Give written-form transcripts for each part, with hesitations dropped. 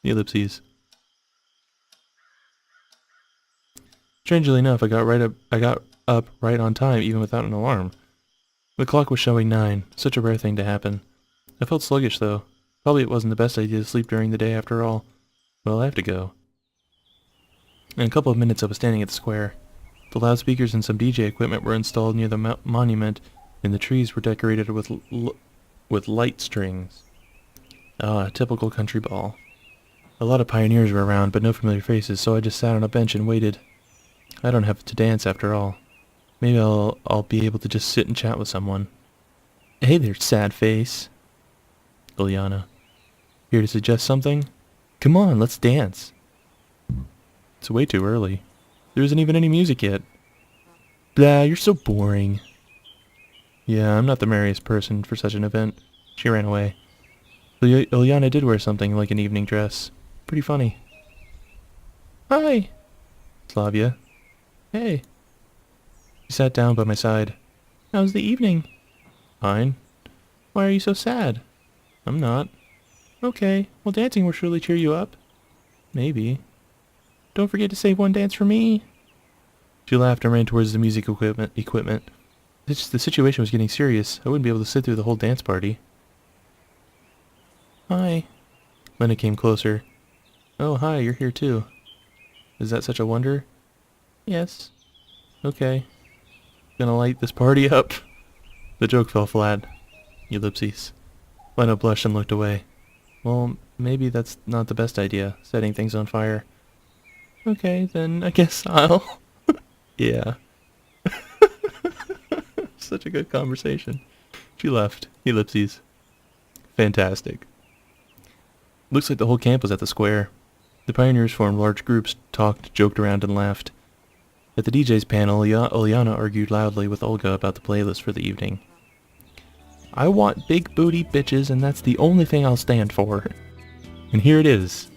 Ellipses. Strangely enough, I got up right on time, even without an alarm. The clock was showing 9. Such a rare thing to happen. I felt sluggish, though. Probably it wasn't the best idea to sleep during the day after all. Well, I have to go. In a couple of minutes, I was standing at the square. The loudspeakers and some DJ equipment were installed near the monument, and the trees were decorated with light strings. Ah, a typical country ball. A lot of pioneers were around, but no familiar faces, so I just sat on a bench and waited. I don't have to dance after all. Maybe I'll be able to just sit and chat with someone. Hey there, sad face. Ilyana. Here to suggest something? Come on, let's dance. It's way too early. There isn't even any music yet. Blah, you're so boring. Yeah, I'm not the merriest person for such an event. She ran away. Ilyana did wear something like an evening dress. Pretty funny. Hi. Slavia. Hey. She sat down by my side. How's the evening? Fine. Why are you so sad? I'm not. Okay, well dancing will surely cheer you up. Maybe. Don't forget to save one dance for me. She laughed and ran towards the music equipment. The situation was getting serious. I wouldn't be able to sit through the whole dance party. Hi. Lena came closer. Oh, hi, you're here too. Is that such a wonder? Yes. Okay. Gonna light this party up. The joke fell flat. Ellipses. Lena blushed and looked away. Well, maybe that's not the best idea, setting things on fire. Okay, then I guess I'll... Yeah. Such a good conversation. She left. Ellipses. Fantastic. Looks like the whole camp was at the square. The pioneers formed large groups, talked, joked around, and laughed. At the DJ's panel, Ilyana argued loudly with Olga about the playlist for the evening. I want big booty bitches, and that's the only thing I'll stand for. And here it is.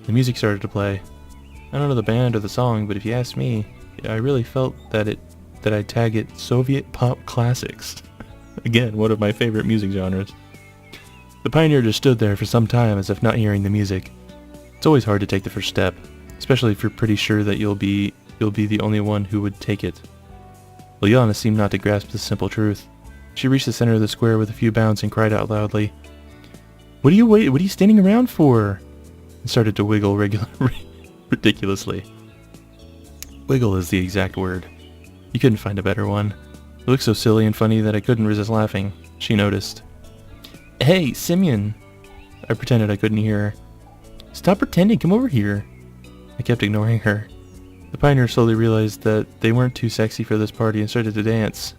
The music started to play. I don't know the band or the song, but if you ask me, I really felt that I'd tag it Soviet pop classics. Again, one of my favorite music genres. The pioneer just stood there for some time as if not hearing the music. It's always hard to take the first step, especially if you're pretty sure that you'll be the only one who would take it. Ilyana seemed not to grasp this simple truth. She reached the center of the square with a few bounds and cried out loudly, What are you standing around for? And started to wiggle ridiculously. Wiggle is the exact word. You couldn't find a better one. It looked so silly and funny that I couldn't resist laughing. She noticed. Hey, Simeon! I pretended I couldn't hear her. Stop pretending, come over here. I kept ignoring her. The pioneer slowly realized that they weren't too sexy for this party and started to dance.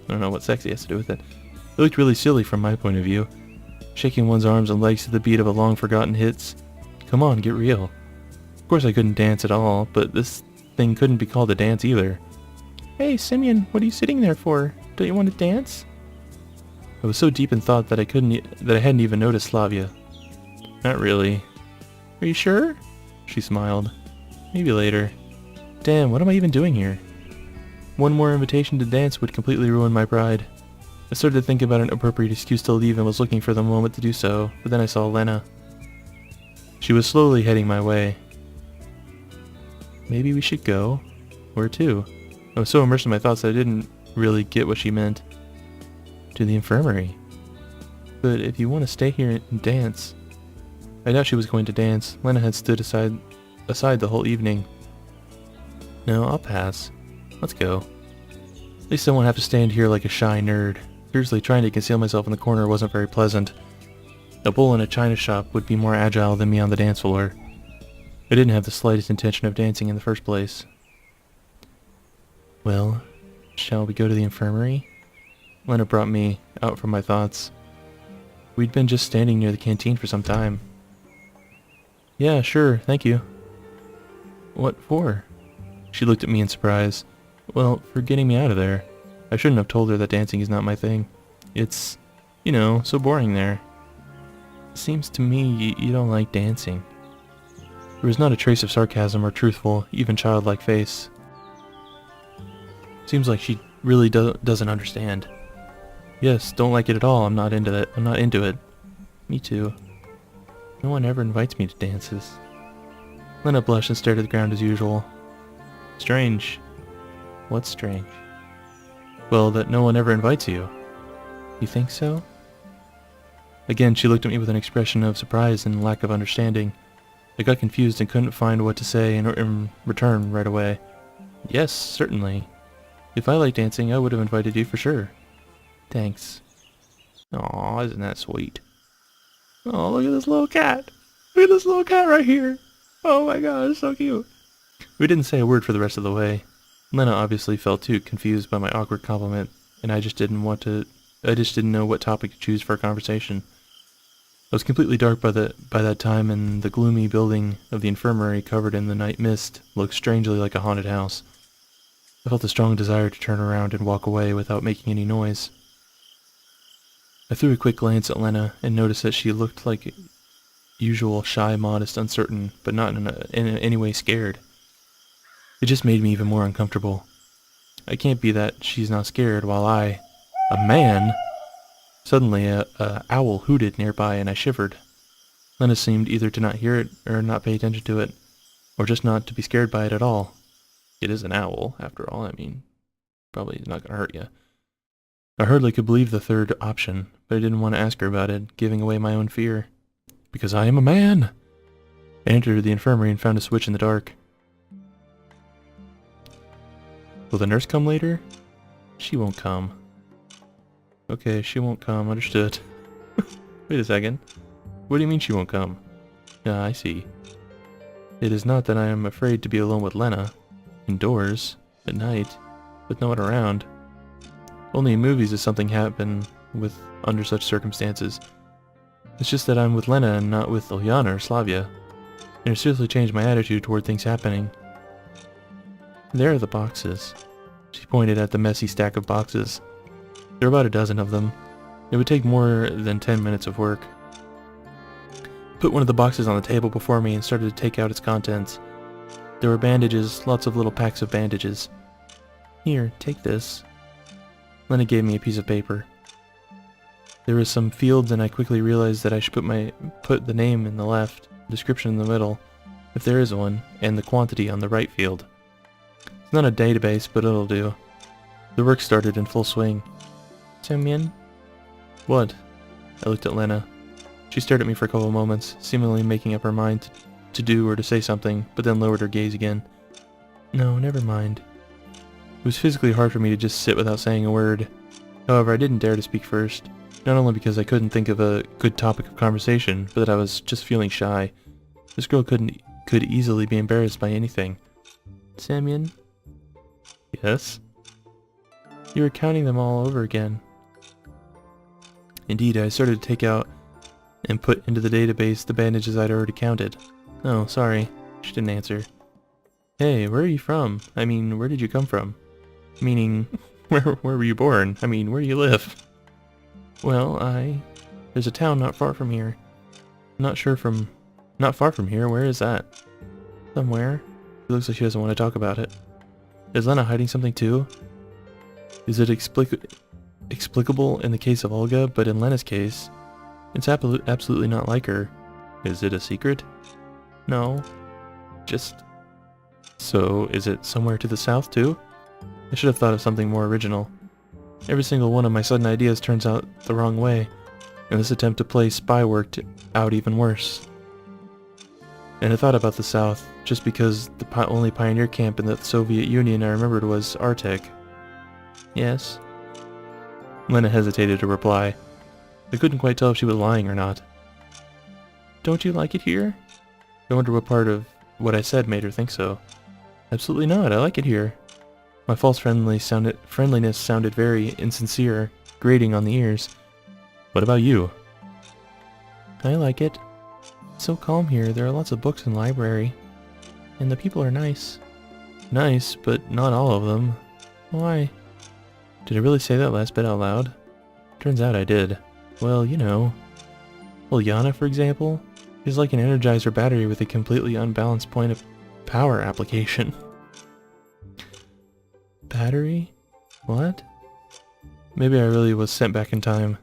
I don't know what sexy has to do with it. It looked really silly from my point of view. Shaking one's arms and legs to the beat of a long-forgotten hits. Come on, get real. Of course I couldn't dance at all, but this thing couldn't be called a dance either. Hey, Simeon, what are you sitting there for? Don't you want to dance? I was so deep in thought that I hadn't even noticed Slavia. Not really. Are you sure? She smiled. Maybe later. Damn, what am I even doing here? One more invitation to dance would completely ruin my pride. I started to think about an appropriate excuse to leave and was looking for the moment to do so, but then I saw Lena. She was slowly heading my way. Maybe we should go? Where to? I was so immersed in my thoughts that I didn't really get what she meant. To the infirmary. But if you want to stay here and dance... I doubt she was going to dance. Lena had stood aside the whole evening. No, I'll pass. Let's go. At least I won't have to stand here like a shy nerd. Seriously, trying to conceal myself in the corner wasn't very pleasant. A bull in a china shop would be more agile than me on the dance floor. I didn't have the slightest intention of dancing in the first place. Well, shall we go to the infirmary? Lena brought me out from my thoughts. We'd been just standing near the canteen for some time. Yeah, sure, thank you. What for? She looked at me in surprise. Well, for getting me out of there. I shouldn't have told her that dancing is not my thing. It's, so boring there. It seems to me you don't like dancing. There was not a trace of sarcasm or truthful, even childlike face. Seems like she really doesn't understand. Yes, don't like it at all. I'm not into it. Me too. No one ever invites me to dances. Lena blushed and stared at the ground as usual. Strange. What's strange? Well, that no one ever invites you. You think so? Again, she looked at me with an expression of surprise and lack of understanding. I got confused and couldn't find what to say in return right away. Yes, certainly. If I like dancing, I would have invited you for sure. Thanks. Aw, isn't that sweet? Oh, look at this little cat. Look at this little cat right here. Oh my god, it's so cute. We didn't say a word for the rest of the way. Lena obviously felt too confused by my awkward compliment, and I just didn't know what topic to choose for a conversation. It was completely dark by that time, and the gloomy building of the infirmary covered in the night mist looked strangely like a haunted house. I felt a strong desire to turn around and walk away without making any noise. I threw a quick glance at Lena and noticed that she looked like usual, shy, modest, uncertain, but not in any way scared. It just made me even more uncomfortable. I can't be that she's not scared while a man... Suddenly, a owl hooted nearby and I shivered. Lena seemed either to not hear it or not pay attention to it, or just not to be scared by it at all. It is an owl, after all, probably not gonna hurt you. I hardly could believe the third option, but I didn't want to ask her about it, giving away my own fear. Because I am a man! I entered the infirmary and found a switch in the dark. Will the nurse come later? She won't come. Okay, she won't come, understood. Wait a second. What do you mean she won't come? Ah, I see. It is not that I am afraid to be alone with Lena. Indoors, at night, with no one around. Only in movies does something happen under such circumstances. It's just that I'm with Lena and not with Ilyana or Slavia. And it seriously changed my attitude toward things happening. There are the boxes. She pointed at the messy stack of boxes. There were about a dozen of them. It would take more than 10 minutes of work. Put one of the boxes on the table before me and started to take out its contents. There were bandages, lots of little packs of bandages. Here, take this. Lena gave me a piece of paper. There were some fields and I quickly realized that I should put the name in the left, description in the middle, if there is one, and the quantity on the right field. It's not a database, but it'll do. The work started in full swing. Semyon? What? I looked at Lena. She stared at me for a couple of moments, seemingly making up her mind to do or to say something, but then lowered her gaze again. No, never mind. It was physically hard for me to just sit without saying a word. However, I didn't dare to speak first, not only because I couldn't think of a good topic of conversation, but that I was just feeling shy. This girl could easily be embarrassed by anything. Semyon? Yes? You were counting them all over again. Indeed, I started to take out and put into the database the bandages I'd already counted. Oh, sorry. She didn't answer. Hey, where are you from? I mean, where did you come from? Meaning, where were you born? I mean, where do you live? Well, there's a town not far from here. Not far from here, where is that? Somewhere. It looks like she doesn't want to talk about it. Is Lena hiding something too? Is it explicable in the case of Olga, but in Lena's case, it's absolutely not like her. Is it a secret? No. Just... So, is it somewhere to the south too? I should have thought of something more original. Every single one of my sudden ideas turns out the wrong way, and this attempt to play spy worked out even worse. And I thought about the south, just because the only pioneer camp in the Soviet Union I remembered was Artek. Yes? Lena hesitated to reply. I couldn't quite tell if she was lying or not. Don't you like it here? I wonder what part of what I said made her think so. Absolutely not, I like it here. My false friendliness sounded very insincere, grating on the ears. What about you? I like it. It's so calm here, there are lots of books in the library. And the people are nice. Nice, but not all of them. Why? Did I really say that last bit out loud? Turns out I did. Well, you know. Ilyana, for example, is like an Energizer battery with a completely unbalanced point of power application. Battery? What? Maybe I really was sent back in time.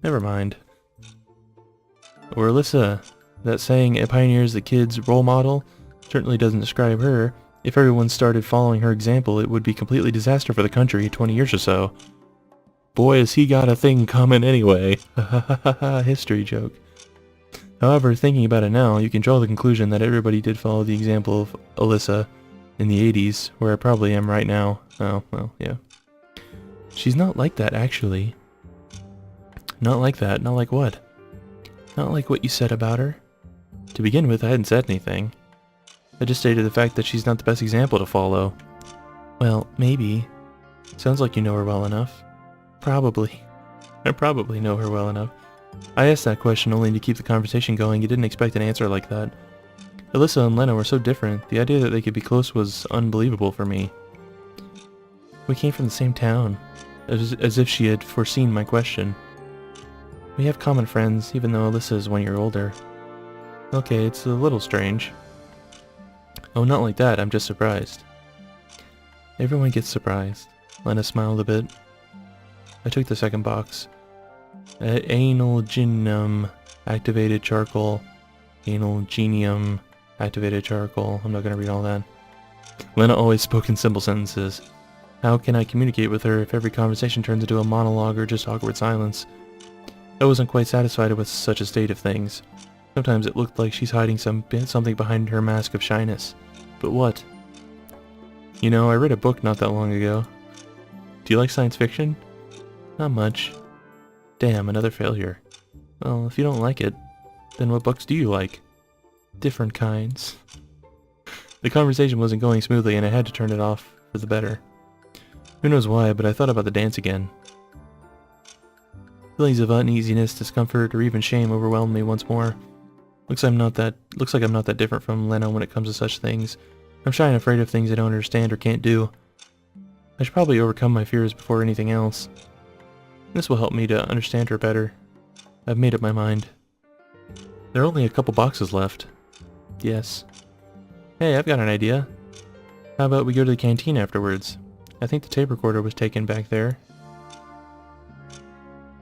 Never mind. Or Alyssa, that saying, a pioneer is the kid's role model, certainly doesn't describe her. If everyone started following her example, it would be completely disaster for the country 20 years or so. Boy, has he got a thing coming anyway. History joke. However, thinking about it now, you can draw the conclusion that everybody did follow the example of Alyssa in the 80s, where I probably am right now. Oh, well, yeah. She's not like that, actually. Not like that. Not like what? Not like what you said about her. To begin with, I hadn't said anything. I just stated the fact that she's not the best example to follow. Well, maybe. Sounds like you know her well enough. Probably. I probably know her well enough. I asked that question only to keep the conversation going. You didn't expect an answer like that. Alyssa and Lena were so different. The idea that they could be close was unbelievable for me. We came from the same town, as if she had foreseen my question. We have common friends, even though Alyssa is 1 year older. Okay, it's a little strange. Oh, not like that, I'm just surprised. Everyone gets surprised. Lena smiled a bit. I took the second box. Analginium activated charcoal. Analginium activated charcoal. I'm not going to read all that. Lena always spoke in simple sentences. How can I communicate with her if every conversation turns into a monologue or just awkward silence? I wasn't quite satisfied with such a state of things. Sometimes it looked like she's hiding something behind her mask of shyness. But what? You know, I read a book not that long ago. Do you like science fiction? Not much. Damn, another failure. Well, if you don't like it, then what books do you like? Different kinds. The conversation wasn't going smoothly and I had to turn it off for the better. Who knows why, but I thought about the dance again. Feelings of uneasiness, discomfort, or even shame overwhelmed me once more. Looks like I'm not that different from Lena when it comes to such things. I'm shy and afraid of things I don't understand or can't do. I should probably overcome my fears before anything else. This will help me to understand her better. I've made up my mind. There are only a couple boxes left. Yes. Hey, I've got an idea. How about we go to the canteen afterwards? I think the tape recorder was taken back there.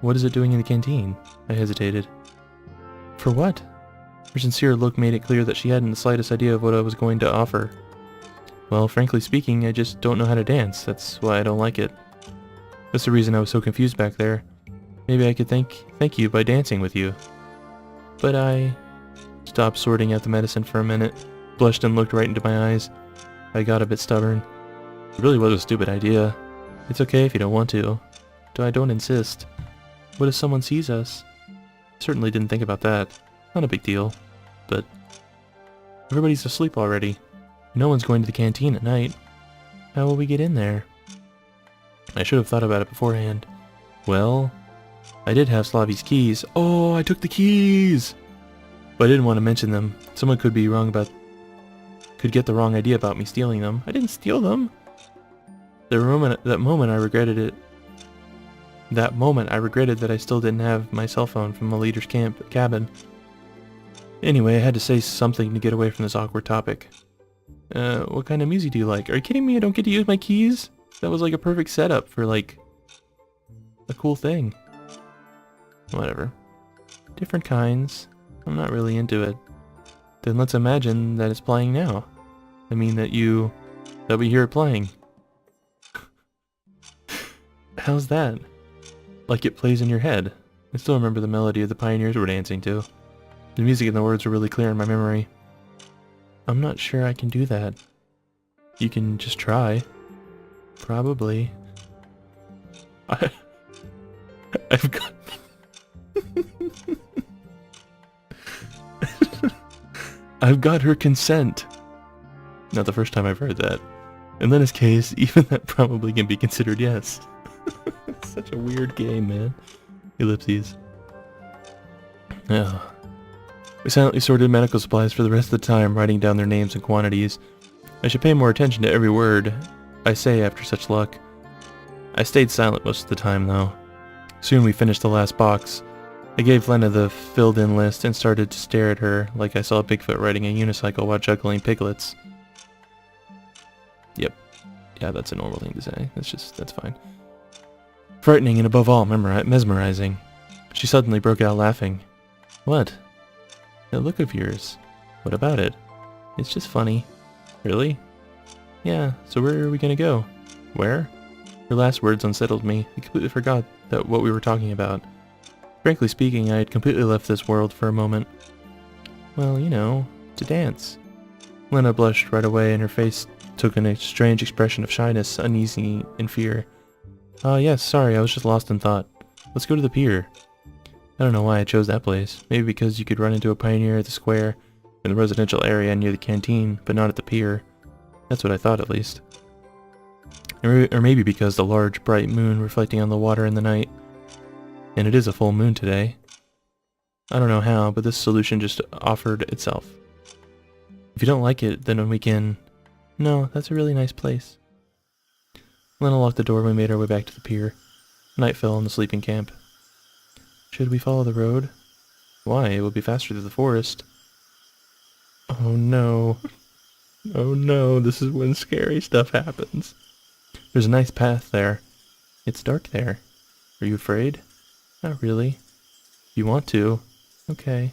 What is it doing in the canteen? I hesitated. For what? Her sincere look made it clear that she hadn't the slightest idea of what I was going to offer. Well, frankly speaking, I just don't know how to dance. That's why I don't like it. That's the reason I was so confused back there. Maybe I could thank you by dancing with you. But I stopped sorting out the medicine for a minute, blushed and looked right into my eyes. I got a bit stubborn. It really was a stupid idea. It's okay if you don't want to. I don't insist. What if someone sees us? Certainly didn't think about that. Not a big deal. But everybody's asleep already. No one's going to the canteen at night. How will we get in there? I should have thought about it beforehand. Well, I did have Slavi's keys. Oh, I took the keys! But I didn't want to mention them. Someone could get the wrong idea about me stealing them. I didn't steal them. That moment I regretted it. That moment I regretted that I still didn't have my cell phone from the leader's cabin. Anyway, I had to say something to get away from this awkward topic. What kind of music do you like? Are you kidding me? I don't get to use my keys? That was like a perfect setup for like a cool thing. Whatever. Different kinds. I'm not really into it. Then let's imagine that it's playing now. I mean that we hear it playing. How's that? Like it plays in your head. I still remember the melody of the pioneers were dancing to. The music and the words were really clear in my memory. I'm not sure I can do that. You can just try. Probably. I've got... I've got her consent. Not the first time I've heard that. In Lena's case, even that probably can be considered yes. Such a weird game, man. Ellipses. Oh. We silently sorted medical supplies for the rest of the time, writing down their names and quantities. I should pay more attention to every word I say after such luck. I stayed silent most of the time, though. Soon we finished the last box. I gave Lena the filled-in list and started to stare at her like I saw Bigfoot riding a unicycle while juggling piglets. Yep. Yeah, that's a normal thing to say. That's fine. Frightening and above all, mesmerizing. She suddenly broke out laughing. What? That look of yours. What about it? It's just funny. Really? Yeah, so where are we gonna go? Where? Her last words unsettled me. I completely forgot what we were talking about. Frankly speaking, I had completely left this world for a moment. Well, you know, to dance. Lena blushed right away and her face took a strange expression of shyness, uneasy, and fear. Yes, sorry, I was just lost in thought. Let's go to the pier. I don't know why I chose that place. Maybe because you could run into a pioneer at the square, in the residential area near the canteen, but not at the pier. That's what I thought, at least. Or maybe because the large, bright moon reflecting on the water in the night. And it is a full moon today. I don't know how, but this solution just offered itself. If you don't like it, then we can... No, that's a really nice place. Lena locked the door and we made our way back to the pier. Night fell on the sleeping camp. Should we follow the road? Why? It will be faster through the forest. Oh no. Oh no, this is when scary stuff happens. There's a nice path there. It's dark there. Are you afraid? Not really. You want to? Okay.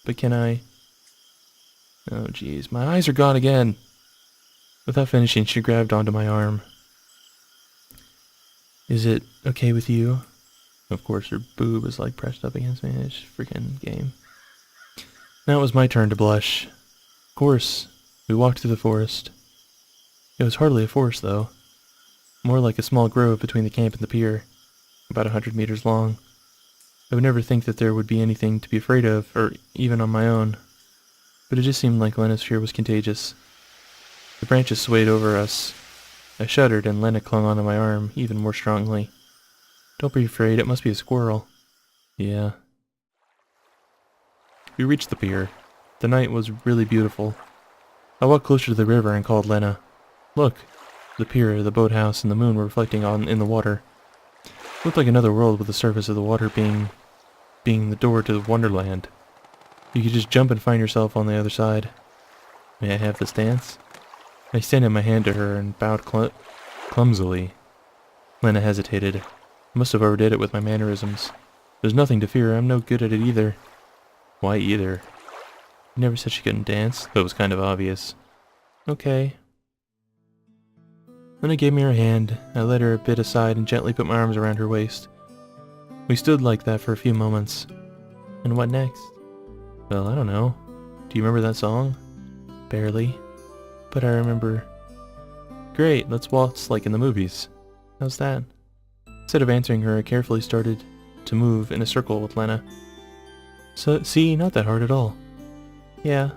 But can I? Oh jeez, my eyes are gone again. Without finishing, she grabbed onto my arm. Is it okay with you? Of course, her boob is like pressed up against me. It's freaking game. Now it was my turn to blush. Of course, we walked through the forest. It was hardly a forest, though. More like a small grove between the camp and the pier, about 100 meters long. I would never think that there would be anything to be afraid of, or even on my own. But it just seemed like Lena's fear was contagious. The branches swayed over us. I shuddered and Lena clung onto my arm even more strongly. Don't be afraid, it must be a squirrel. Yeah. We reached the pier. The night was really beautiful. I walked closer to the river and called Lena. Look, the pier, the boathouse, and the moon were reflecting in the water. It looked like another world with the surface of the water being the door to Wonderland. You could just jump and find yourself on the other side. May I have this dance? I extended my hand to her and bowed clumsily. Lena hesitated. I must have overdid it with my mannerisms. There's nothing to fear, I'm no good at it either. Why either? You never said she couldn't dance, though it was kind of obvious. Okay. Lena gave me her hand. I led her a bit aside and gently put my arms around her waist. We stood like that for a few moments. And what next? Well, I don't know. Do you remember that song? Barely. But I remember... Great, let's waltz like in the movies. How's that? Instead of answering her, I carefully started to move in a circle with Lena. So, see, not that hard at all. Yeah.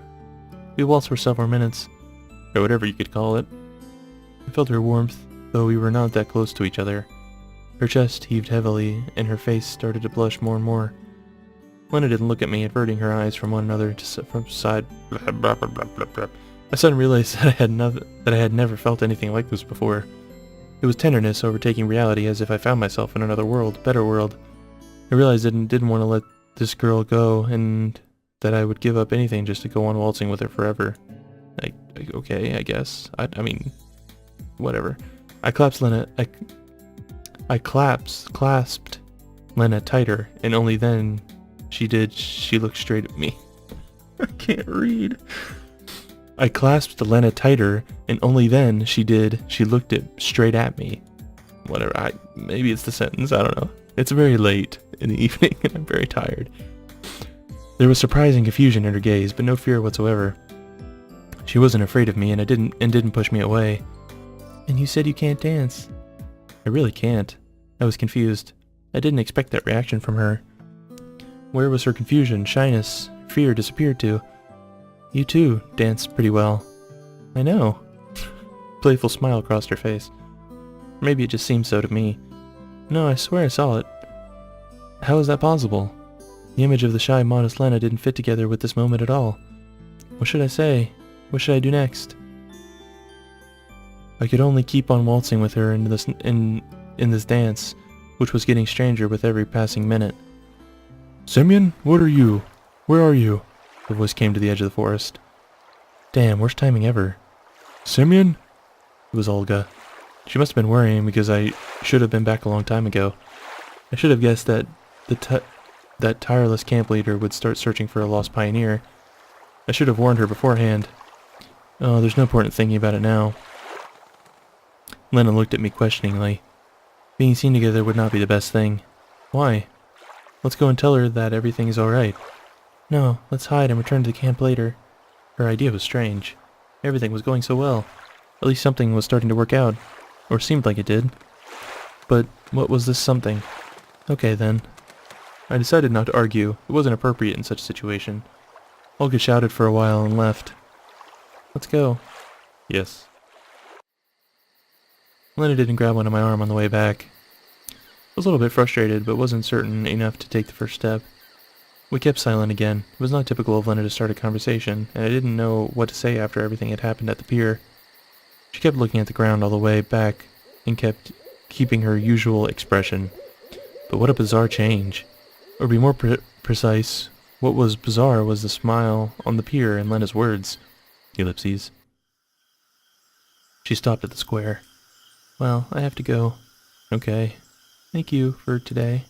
We waltzed for several minutes, or whatever you could call it. I felt her warmth, though we were not that close to each other. Her chest heaved heavily, and her face started to blush more and more. Lena didn't look at me, averting her eyes from one another from side. Blah, blah, blah, blah, blah, blah. I suddenly realized that I had never felt anything like this before. It was tenderness overtaking reality, as if I found myself in another world, better world. I realized I didn't want to let this girl go, and that I would give up anything just to go on waltzing with her forever. Okay, I guess. I mean, whatever. I clasped Lena tighter, and only then she looked straight at me. I can't read. I clasped Lena tighter, and only then she looked straight at me. Whatever, maybe it's the sentence, I don't know. It's very late in the evening, and I'm very tired. There was surprising confusion in her gaze, but no fear whatsoever. She wasn't afraid of me, and didn't push me away. And you said you can't dance. I really can't. I was confused. I didn't expect that reaction from her. Where was her confusion, shyness, fear disappeared to? You too danced pretty well. I know. Playful smile crossed her face. Maybe it just seemed so to me. No, I swear I saw it. How is that possible? The image of the shy, modest Lena didn't fit together with this moment at all. What should I say? What should I do next? I could only keep on waltzing with her in this dance, which was getting stranger with every passing minute. Semyon, what are you? Where are you? Her voice came to the edge of the forest. Damn, worst timing ever. Semyon? It was Olga. She must have been worrying because I should have been back a long time ago. I should have guessed that the that tireless camp leader would start searching for a lost pioneer. I should have warned her beforehand. Oh, there's no point in thinking about it now. Lena looked at me questioningly. Being seen together would not be the best thing. Why? Let's go and tell her that everything is alright. No, let's hide and return to the camp later. Her idea was strange. Everything was going so well. At least something was starting to work out. Or seemed like it did. But what was this something? Okay then. I decided not to argue. It wasn't appropriate in such a situation. Olga shouted for a while and left. Let's go. Yes. Lena didn't grab onto my arm on the way back. I was a little bit frustrated, but wasn't certain enough to take the first step. We kept silent again. It was not typical of Lena to start a conversation, and I didn't know what to say after everything had happened at the pier. She kept looking at the ground all the way back, and kept keeping her usual expression. But what a bizarre change. Or to be more precise, what was bizarre was the smile on the pier and Lena's words. Ellipses. She stopped at the square. Well, I have to go. Okay. Thank you for today.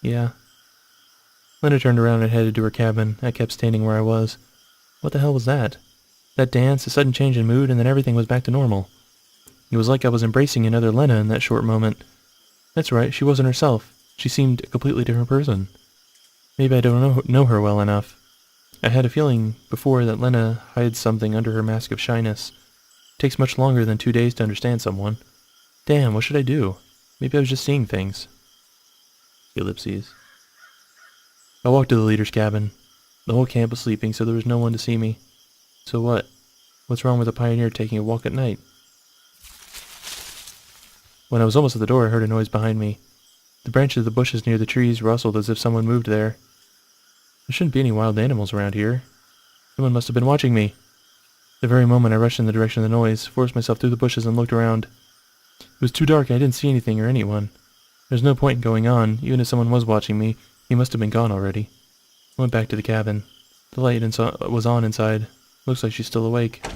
Yeah. Lena turned around and headed to her cabin. I kept standing where I was. What the hell was that? That dance, a sudden change in mood, and then everything was back to normal. It was like I was embracing another Lena in that short moment. That's right, she wasn't herself. She seemed a completely different person. Maybe I don't know her well enough. I had a feeling before that Lena hides something under her mask of shyness. It takes much longer than 2 days to understand someone. Damn, what should I do? Maybe I was just seeing things. Ellipses. I walked to the leader's cabin. The whole camp was sleeping, so there was no one to see me. So what? What's wrong with a pioneer taking a walk at night? When I was almost at the door, I heard a noise behind me. The branches of the bushes near the trees rustled as if someone moved there. There shouldn't be any wild animals around here. Someone must have been watching me. The very moment I rushed in the direction of the noise, forced myself through the bushes and looked around. It was too dark and I didn't see anything or anyone. There's no point in going on. Even if someone was watching me, he must have been gone already. I went back to the cabin. The light was on inside. Looks like she's still awake.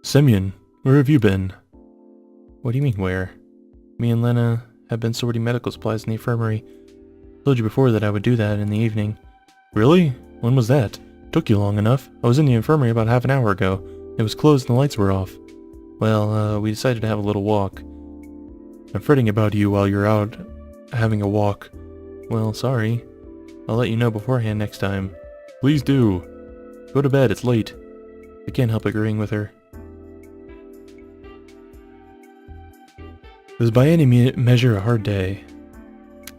Semyon, where have you been? What do you mean, where? Me and Lena have been sorting medical supplies in the infirmary. I told you before that I would do that in the evening. Really? When was that? Took you long enough. I was in the infirmary about half an hour ago. It was closed and the lights were off. Well, we decided to have a little walk. I'm fretting about you while you're out having a walk. Well, sorry. I'll let you know beforehand next time. Please do. Go to bed, it's late. I can't help agreeing with her. It was by any measure a hard day.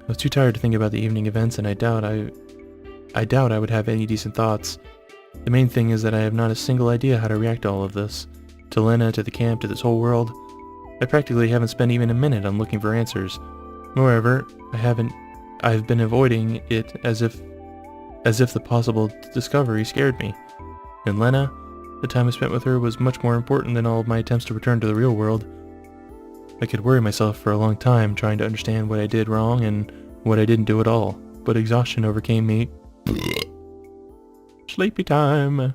I was too tired to think about the evening events, and I doubt I would have any decent thoughts. The main thing is that I have not a single idea how to react to all of this. To Lena, to the camp, to this whole world. I practically haven't spent even a minute on looking for answers. Moreover, I've been avoiding it as if the possible discovery scared me. And Lena, the time I spent with her was much more important than all of my attempts to return to the real world. I could worry myself for a long time trying to understand what I did wrong and what I didn't do at all, but exhaustion overcame me. Sleepy time.